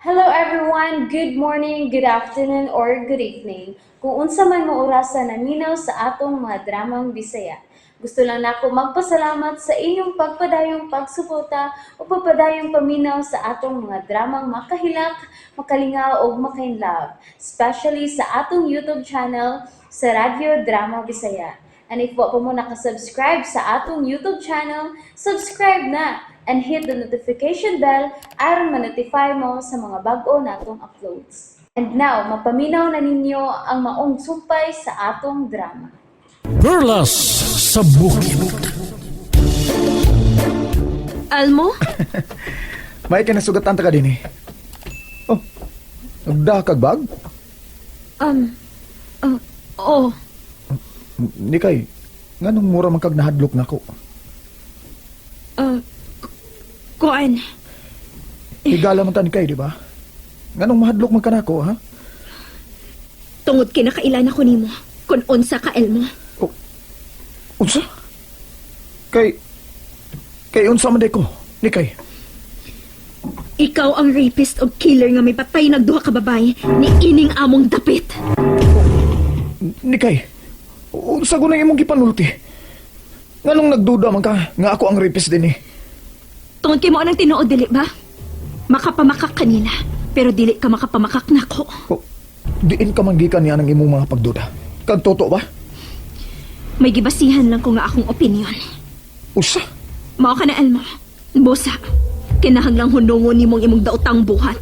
Hello everyone, good morning, good afternoon, or good evening. Kung unsa man mo orasan naminaw sa atong mga dramang Bisaya. Gusto lang nako magpasalamat sa inyong pagpadayong pagsuporta o pagpadayong paminaw sa atong mga dramang makahilak, makalingaw o makainlove, especially sa atong YouTube channel sa Radyo Drama Bisaya. And if wa pa mo nakasubscribe sa atong YouTube channel, subscribe na and hit the notification bell aron ma-notify mo sa mga bag-o natong uploads. And now, mapaminaw na ninyo ang maong sumpay sa atong drama. Perlas sa bukid. Almo? May kinasugatan ta ka din eh. Oh, nagdakag bag? Oo. Ni kay, nganong mura man kag nahadlok nako. Kuan. Higala man ta ni kay, di ba? Nganong mahadlok man ka nako, ha? Tungod kinakailan ako nimo. Kung unsa ka, Elmo. Oh, unsa? Kay unsa man day ko, ni kay. Ikaw ang rapist o killer nga may patay nagduha ka babae ni ining among dapit. Ni kay, unsa ko na imong gipanulti? Nganong nagduda man ka nga ako ang rapist din eh? Tungod kay mo anang tinuod, dili ba? Makapamakak kanila, pero dili ka makapamakak nako. Oh, diin ka manggikan niya ng imong mga pagduda. Kag toto ba? May gibasihan lang ko nga akong opinion. Usa? Mao ka na, Elmo. Busa. Kinahanglang hunungon nimong imong daotang buhat.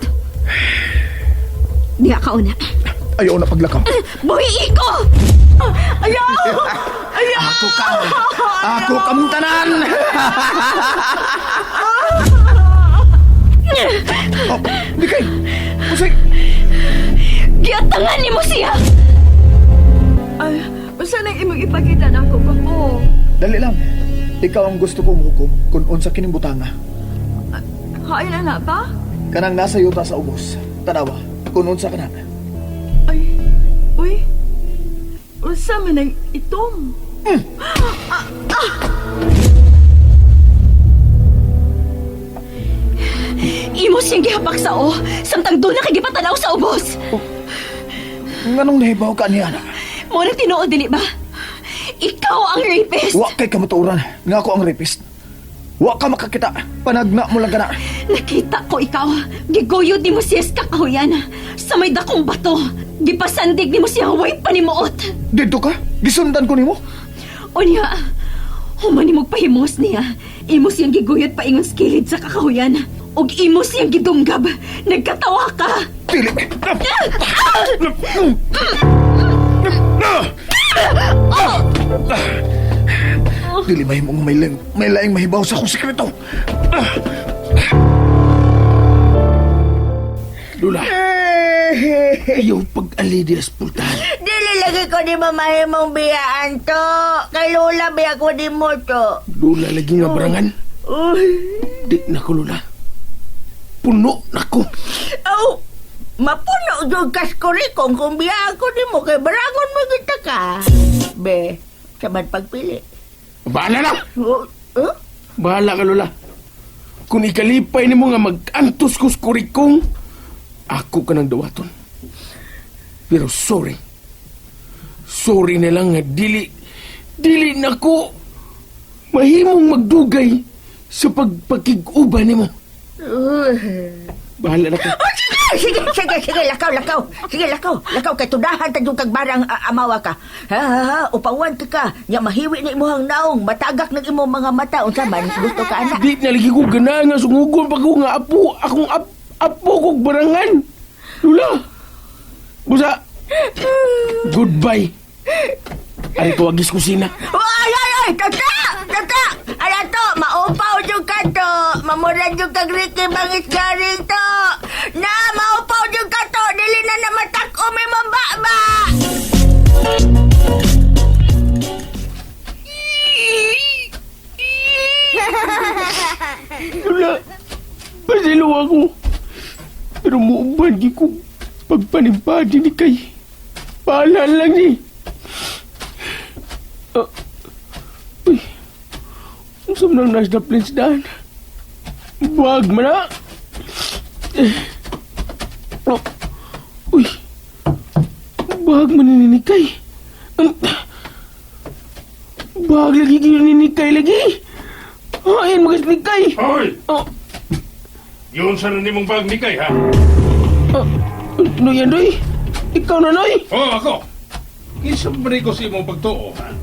Diha ka una. Ayaw na paglakaw. Boy, iko! Ayaw! Ayaw! Ako kamong tanan! Oh, di kay! Usay! Giatangan ni mo siya! Ay, basta nang imong ipakita na ako pa po. Dali lang. Ikaw ang gusto kong hukom kung unsa kining butanga. Hain na ba? Kanang nasa yuta sa ubos. Tanawa, kung unsa ka na. Ay, uy. Usa man ang itom. Imo siyang gihapak sa o, samtang doon na kay gipatanaw sa ubos. Nganong nahibaw ka niya na? Mo nang tinuod, dili ba? Ikaw ang rapist. Wa kay kamatuoran nga ako ang rapist. Wa ka makakita. Panagna mo lang ka na. Nakita ko ikaw. Giguyod ni mo siya sa kakahuyan. Sa may dakong bato. Gipasandig ni mo siya way panimuot. Dito ka? Gisundan ko nimo. Unya, human ni magpahimos niya. Imo siyang giguyod pa ingon skilid sa kakahuyan. Og imo siyang gidumgab. Nagkatawa ka. Dili. Dili mahimong may laing mahibaw sa akong sekreto. Lula. Ayaw pag-alidias pultahan. Dili lagi ko di mamahimong biyaan to. Kay Lola biya ko di mo to. Lula lagi nga barangan. Uy. Di na ko, Lula. Puno na ko. Oh, mapuno yung kaskurikong kung biyaan ko di mo kay barangon mo kita ka. Be, sabad pagpili. Bahala na. Oh, oh? Bahala ka, Lula. Kung ikalipay ni mo nga mag-antos ko sa kurikong, ako ka ng dawaton. Pero sorry. Sorry na lang nga dili na ko mahimong magdugay sa pagpakig-uban ni mo. Bahala na ka. Oh, sige, lakaw. Sige, lakaw, kay tudahan ta yung kagbarang amawa ka. Ha, upawan ka. Nya mahiwi ni imuhang naong, matagak ng imong mga mata. Unsa man, gusto ka, anak? Di na lagi ko gana nga sungugon pag ko nga apo kong barangan. Lula. Busa. Goodbye. Ay, tuwagis kusina. Ay, tata! Ala to, maupaw yung ka to. Mamurad yung kagriki bangis garing to. Na, maupaw yung ka to. Dili na namatak umi mambaba. Lula. Pasilo ako. Pero muuban di ko pagpanimpadi ni kay. Pahala lang ni. Uy. Ang samnang nasa na plans daan. Wag man na. Oh. Uy. Bahag manininikay. Bahag lagi gininikay lagi. Ayan magasnikay. Hoy! Oh. Yun sa mong bag ni Kay, ha? Ano yan, Doy? Ikaw na, Noy? Oo, ako. Isabri ko si imong pagtuo, ha?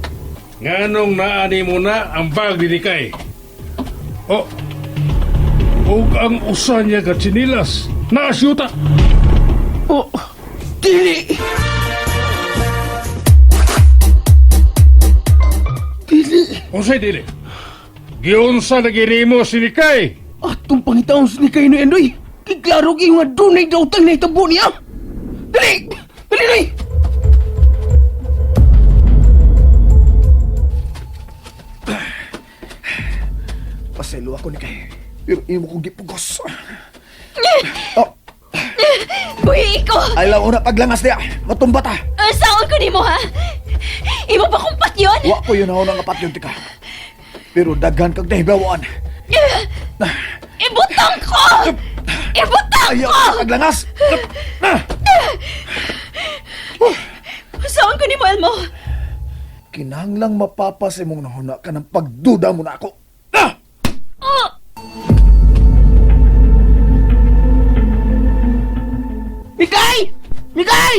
Nganong naani mo na ang bag ni Kay? Oh, o ang usa niya ka chinilas. Naasyuta! Oh. Dili! Dili! Unsay dili? Giyon sa naginimo si ni Kay. Atong pangitaon sa ni kayo no, Endoy. Kiklaro kayo nga doon ay dautang na itabo niya. Dali! Dali, Noy! Paselo ako ni kay. Pero imo kong gipugos. Oh, Buhi ko! ayaw una paglangas niya. Matumba ta. Saan ko ni mo, ha? Imo ba kong patyon? Wa ko yun ako ng apat yung tika. Pero daghan kag nahibawaan. Ibutang ko! Ibutang Ayaw ko! una paglangas. Saan ko ni mo, Elmo? Kinahanglang mapapas imong nahuna ka ng pagduda mo na ako. Ah! Oh! Mikay! Mikay!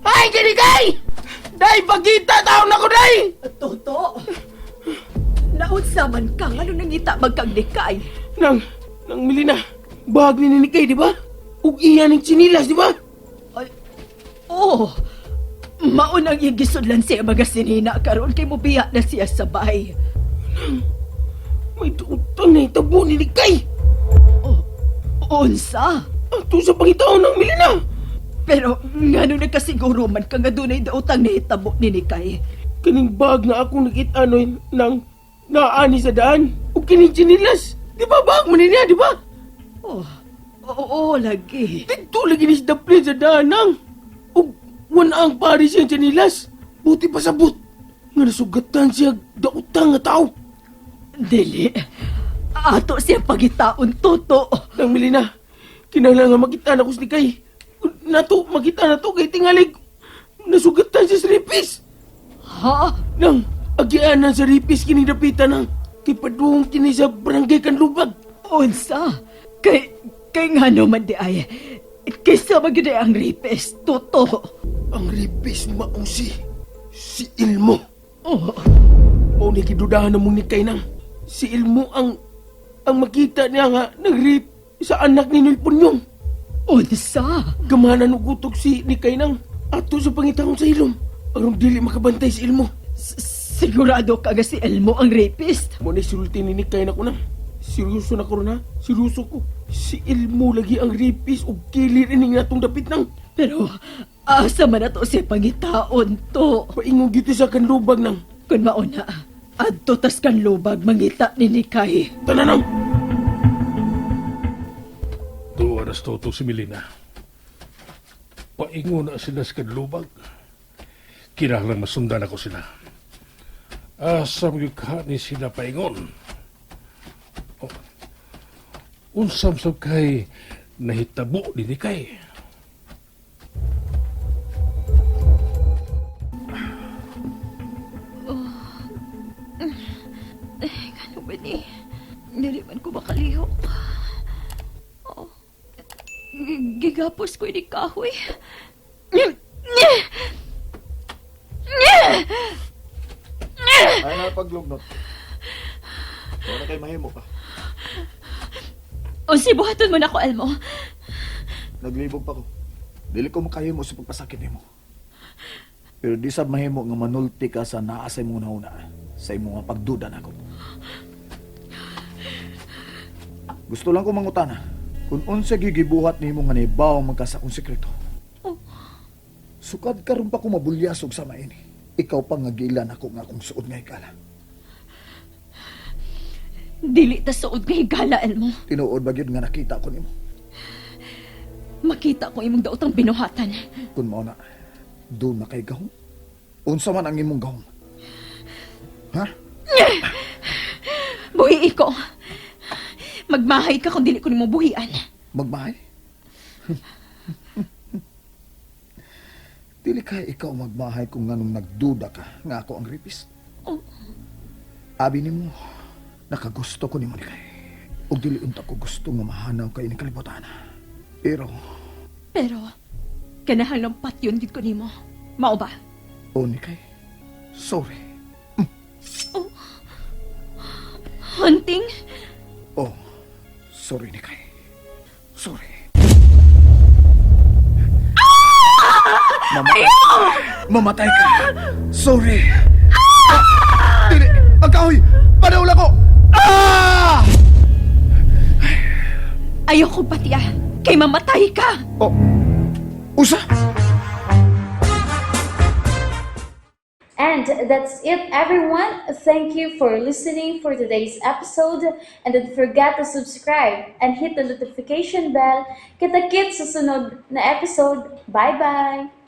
Ay, Mikay! Day, pagkita taon ako, Day! Toto! Naunsa man ka, ano nangita magkagdikay? Nang Milina, bahag ni Nikay, di ba? Ug iya ng chinilas, di ba? Ay, oh! Maunang igisudlan siya magasinina karon kay mubiya na siya sa bahay. May tutang na itabo ni Nikay. Oh, unsa? Ato sa pangitaon ng Milina. Pero ngano nagkasiguro man ka nga dunay daotang nahitabo ni Nikay. Kaning bag na akong nakita noy nang naani sa daan. Ug kining chinilas. Di ba bag man niya, di ba? Oh, oo, lagi. Dito lagi ni daplin sa daan nang. Ug wala ang pari siyang chinilas. Buti pa sabot. Nga nasugatan siya daotang nga tao. Dili. Ato siya pagitaon, Toto. Nang Milina, kinahanglan makita na ko si Nikay. Nato, makita na to kay tingalig. Nasugatan siya sa ripis. Ha? Nang, agianan sa ripis kining dapitan nang. Kay padung kini sa barangay Kanlubag. Unsa? Kay ngano man di ay. Kaysa magiday ang ripes, Toto. Ang ripis maong si Ilmo. Oh, O nakidudahan na mong Nikay nang. Si Ilmo ang makita niya nga nag-rape sa anak ni Noy Punyong. unsa? Gamanan og utok si Nikay nang ato sa pangitahon sa ilom. Aron dili makabantay si Ilmo. Sigurado ka nga si Elmo ang rapist? Mo na sulti ni Nikay na ko nang. Seryoso na ko na, seryoso ko. Si Ilmo lagi ang rapist o kilir ining natong dapit nang. Pero asa man ato siya pangitaon to? Paingong gito sa Kanlubag nang. Kung mauna, adto tas kan lubag mangita ni Nikay. Tananang! Tuwa na Toto si Milina. Paingo na sila sa kadlubag. Kinahanglan masundan ako sila. Asam yung ni sila paingon. Oh. Unsam sab kay nahitabo ni Nikay. Ano ba ni? Dili man ko makalihok. Oh. Gigapos ko ni kahoy. Ay na paglugnot. Wala kay mahimo pa. O si buhaton mo na ko, Elmo. Naglibog pa ko. Dili ko makahimo sa pagpasakit nimo. Pero di sab mahimo nga manulti ka sa naa sa imong nauna sa imong nga pagduda nako. Gusto lang ko mangutana kung unsa gigibuhat nimo nga nibaw magka sa akong sekreto. Sukad karon pa ko mabulyasog sa maini. Ikaw pa nga gilan ako nga akong suod nga higala. Dili ta suod nga higala, Elmo. Tinuod ba gyud nga nakita ko nimo? Makita ko imong daotang binuhatan. Kun mao na, doon na kay gahom. Unsa man ang imong gahom? Ha? Buhi ko. Magmahay ka kung dili ko nimo buhian. Magmahay? Dili kay ikaw magmahay kung nganong nagduda ka nga ako ang rapist. Oh. Abi nimo, nakagusto ko nimo ni kay. Ug dili unta ko gusto nga mahanaw kay ni kalibutan. Pero, Kanahang patyon gid ko nimo. Mao ba? o ni kay, sorry. Hunting? Oh, sorry ni kay. Sorry. Mamatay ka. Sorry. Dili, ang kahoy! Panahula ko! Ah! Ayoko pati kay mamatay ka. Oh, usa! And that's it, everyone. Thank you for listening for today's episode. And don't forget to subscribe and hit the notification bell. Kita-kits sa sunod na episode. Bye-bye!